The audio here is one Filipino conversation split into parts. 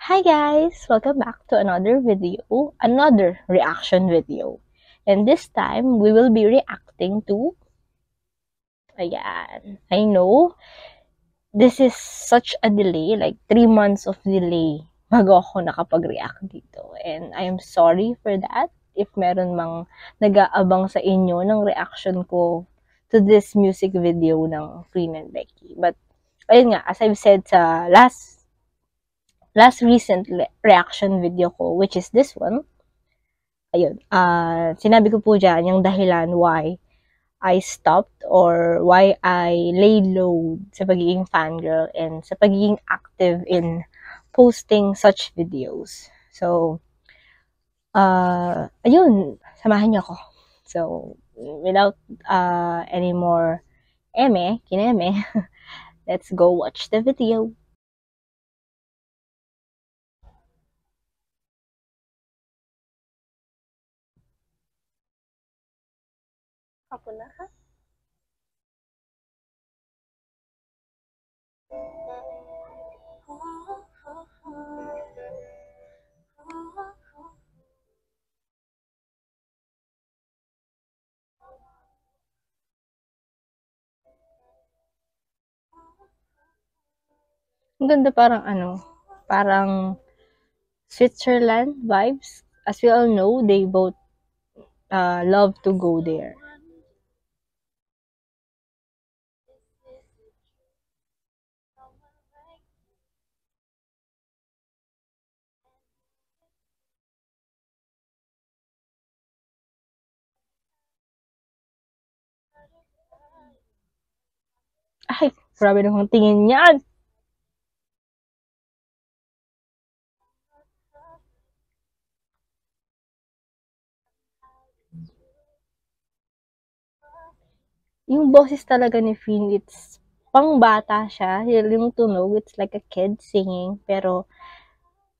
Hi guys! Welcome back to another reaction video. And this time, we will be reacting to, ayan, I know, this is such a delay, like 3 months of delay bago ako nakapag-react dito. And I am sorry for that if meron mang nag-aabang sa inyo ng reaction ko to this music video ng Queen and Becky. But, ayun nga, as I've said sa last recent reaction video ko, which is this one, ayun, sinabi ko po dyan yung dahilan why I stopped or why I laid low sa pagiging fangirl and sa pagiging active in posting such videos. So, ayun, samahan niyo ako. So, without any more kineme, let's go watch the video. Ako na ha? Ang ganda, parang Switzerland vibes. As we all know, they both love to go there. Ay, grabe namang tingin niyan. Yung boses talaga ni Finn, it's pang bata siya. Yung tunog, it's like a kid singing. Pero,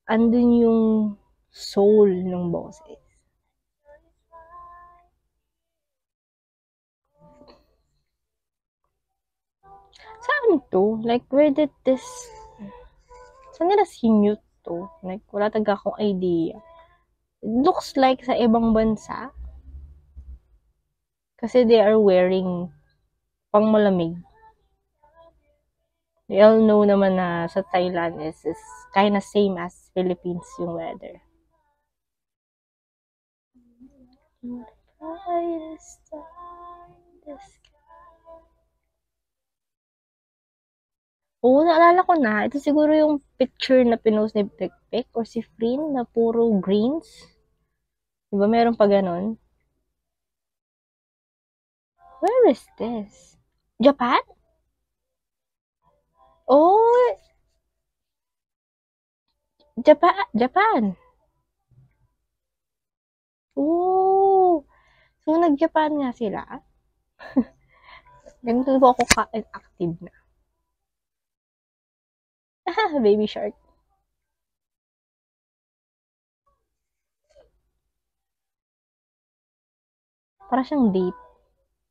andun yung soul ng boses. Saan to? Like, where did this... Saan nila sinute to? Like, wala talaga akong idea. It looks like sa ibang bansa. Kasi they are wearing pang malamig. We all know naman na sa Thailand is kind of same as Philippines yung weather. Oo, naalala ko na. Ito siguro yung picture na pinost ni Pekpek or si Frin na puro greens. Diba meron pa ganon? Where is this? Japan? Oh, Japan. Oh, so nag-Japan nga sila. Ganito po ako ka-active na. Baby shark. Para siyang date.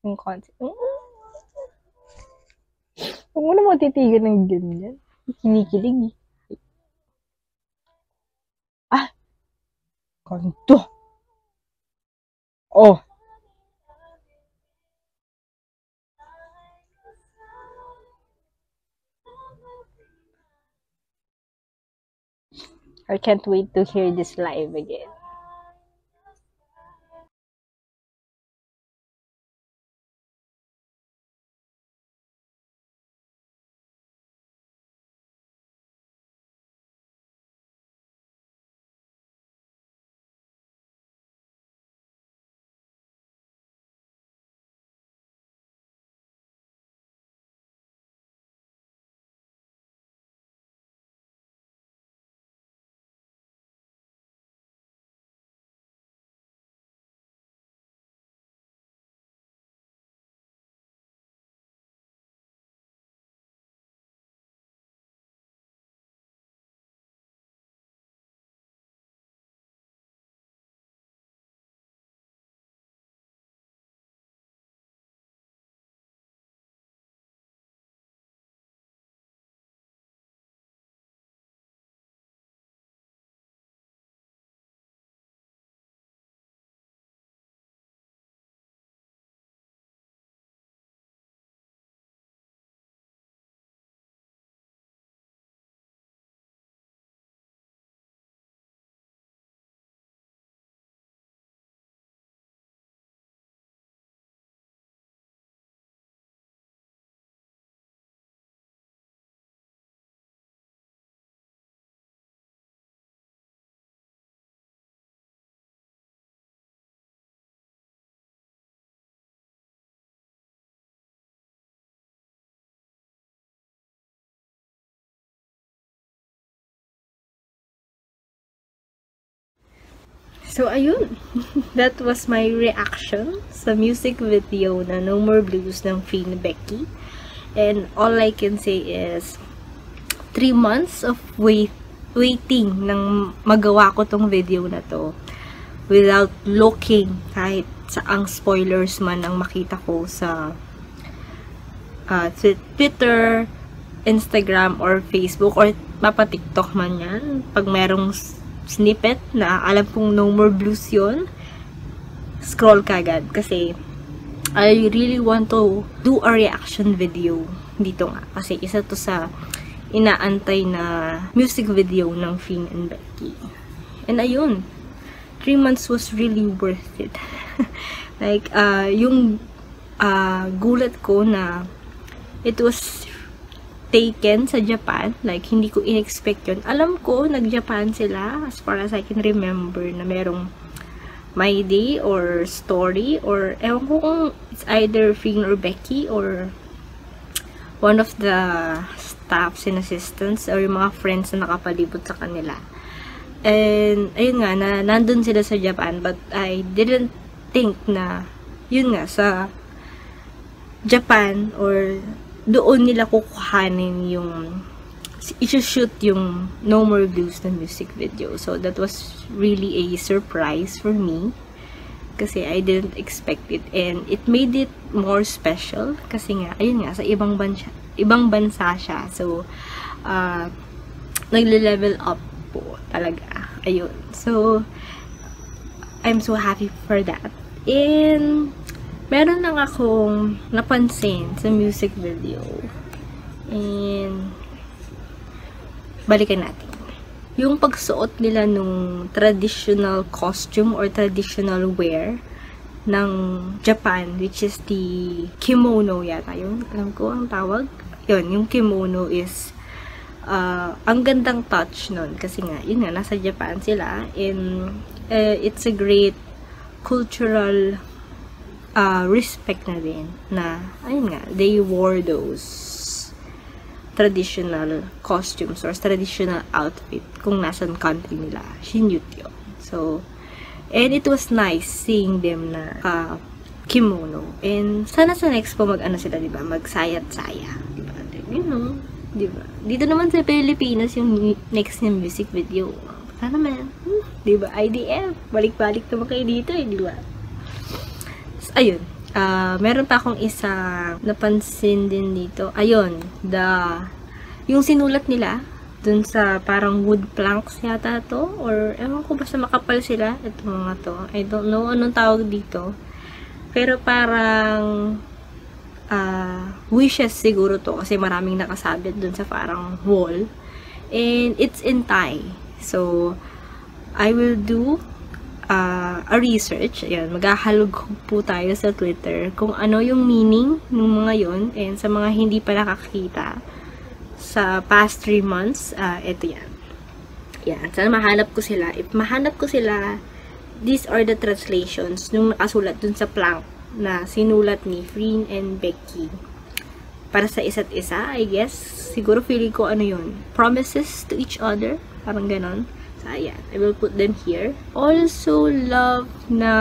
Yung concept. Huwag mo naman titigan ng ganyan. Kinikilig. Ah, kanto. Oh. I can't wait to hear this live again. So, ayun. That was my reaction sa music video na No More Blues ng Finn Becky. And all I can say is 3 months of waiting nang magawa ko tong video na to without looking kahit saang spoilers man ang makita ko sa Twitter, Instagram, or Facebook, or mapa-TikTok man yan. Pag merong snippet na alam kong No More Blues yun, scroll kagad. Kasi I really want to do a reaction video dito nga. Kasi isa to sa inaantay na music video ng Finn and Becky. And ayun, 3 months was really worth it. Like, yung gulat ko na it was taken sa Japan. Like, hindi ko in-expect yun. Alam ko, nag-Japan sila, as far as I can remember, na merong My Day or story, or ewan ko kung it's either Finn or Becky, or one of the staffs and assistants, or yung mga friends na nakapalibot sa kanila. And, ayun nga, na nandun sila sa Japan, but I didn't think na, yun nga, sa Japan, or doon nila kukuhanin yung i-shoot yung No More Blues na music video. So, that was really a surprise for me. Kasi I didn't expect it. And it made it more special. Kasi nga, ayun nga, sa ibang bansa siya. So, nagle-level up po talaga. Ayun. So, I'm so happy for that. And meron lang akong napansin sa music video. And balikan natin. Yung pagsuot nila nung traditional costume or traditional wear ng Japan, which is the kimono yata yun. Alam ko ang tawag. Yun, yung kimono is ang gandang touch nun. Kasi nga, yun nga, nasa Japan sila. And it's a great cultural respect na din na, ayun nga, they wore those traditional costumes or traditional outfit kung nasan country nila, Shinyutyo. So, and it was nice seeing them na kimono. And sana sa next po mag-ano sila, diba? Magsayat-saya. Diba? You know, diba? Dito naman sa Pilipinas yung next na music video. Sana man. Diba? IDF. Balik-balik naman kayo dito eh, diba? Ayun, meron pa akong isang napansin din dito. Ayun, yung sinulat nila dun sa parang wood planks yata to, or ewan ko, basta makapal sila itong mga to. I don't know anong tawag dito. Pero parang wishes siguro to kasi maraming nakasabit dun sa parang wall. And it's in Thai. So, I will do a research. Ayan, maghahalog po tayo sa Twitter kung ano yung meaning ng mga yon. And sa mga hindi pa nakakita sa past 3 months, ito yan. Yan, sana mahanap ko sila. If mahanap ko sila, these are the translations nung nakasulat dun sa plank na sinulat ni Finn and Becky para sa isa't isa, I guess. Siguro feeling ko ano yun, promises to each other, parang ganon. So, ayan. I will put them here. Also, love na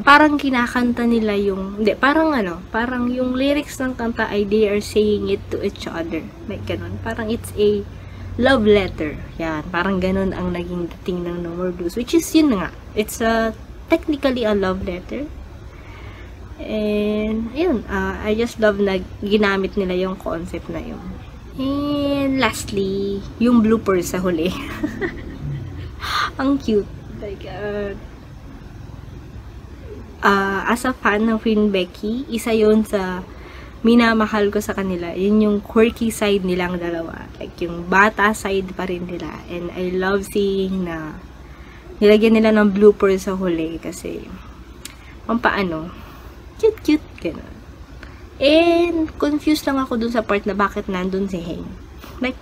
parang kinakanta nila yung, hindi, parang ano, parang yung lyrics ng kanta ay they are saying it to each other. Like, ganun. Parang it's a love letter. Yan. Parang ganun ang naging dating ng No More Blues. Which is yun nga. It's technically a love letter. And, ayun. I just love na ginamit nila yung concept na yun. And, lastly, yung bloopers sa huli. Ang cute. Like, as a fan ng Finn Becky, isa yun sa minamahal ko sa kanila. Yun yung quirky side nilang dalawa. Like, yung bata side pa rin nila. And I love seeing na nilagyan nila ng bloopers sa huli kasi paano, cute, gano'n. And, confused lang ako dun sa part na bakit nandun si Heng. Like,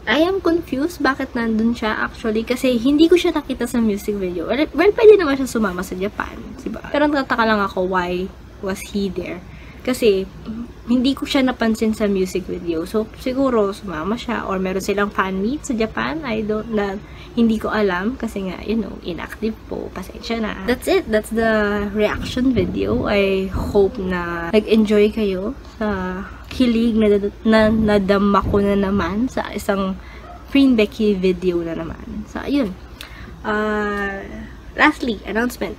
I am confused bakit nandun siya actually kasi hindi ko siya nakita sa music video. Well, pwede naman siya sumama sa Japan, diba? Pero nagtataka lang ako why was he there. Kasi, hindi ko siya napansin sa music video. So, siguro, sumama siya. Or meron silang fan meet sa Japan. Hindi ko alam. Kasi nga, inactive po. Pasensya na. That's it. That's the reaction video. I hope na nag-enjoy kayo sa kilig na nadama ko na naman sa isang Freen Becky video na naman. So, ayun. Lastly, announcement.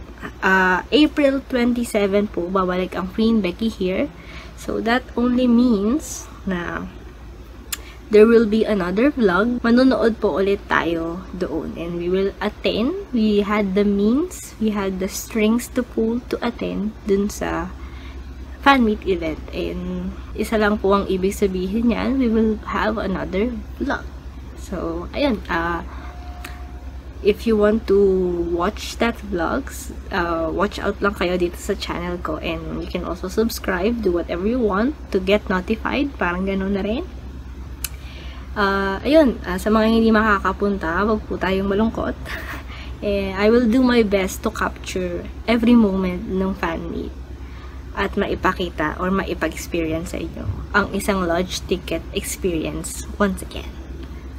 April 27 po, babalik ang Freen Becky here. So, that only means na there will be another vlog. Manonood po ulit tayo doon. And we will attend. We had the means, we had the strings to pull to attend dun sa fan meet event. And isa lang po ang ibig sabihin niyan, we will have another vlog. So, ayun. If you want to watch that vlogs, watch out lang kayo dito sa channel ko. And you can also subscribe, do whatever you want to get notified. Parang ganun na rin. Ayun, sa mga hindi makakapunta, wag po tayong malungkot. I will do my best to capture every moment ng fan meet at maipakita or maipag-experience sa inyo ang isang lodge ticket experience once again.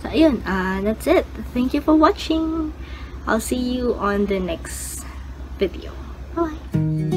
So, ayun, that's it. Thank you for watching. I'll see you on the next video. Bye!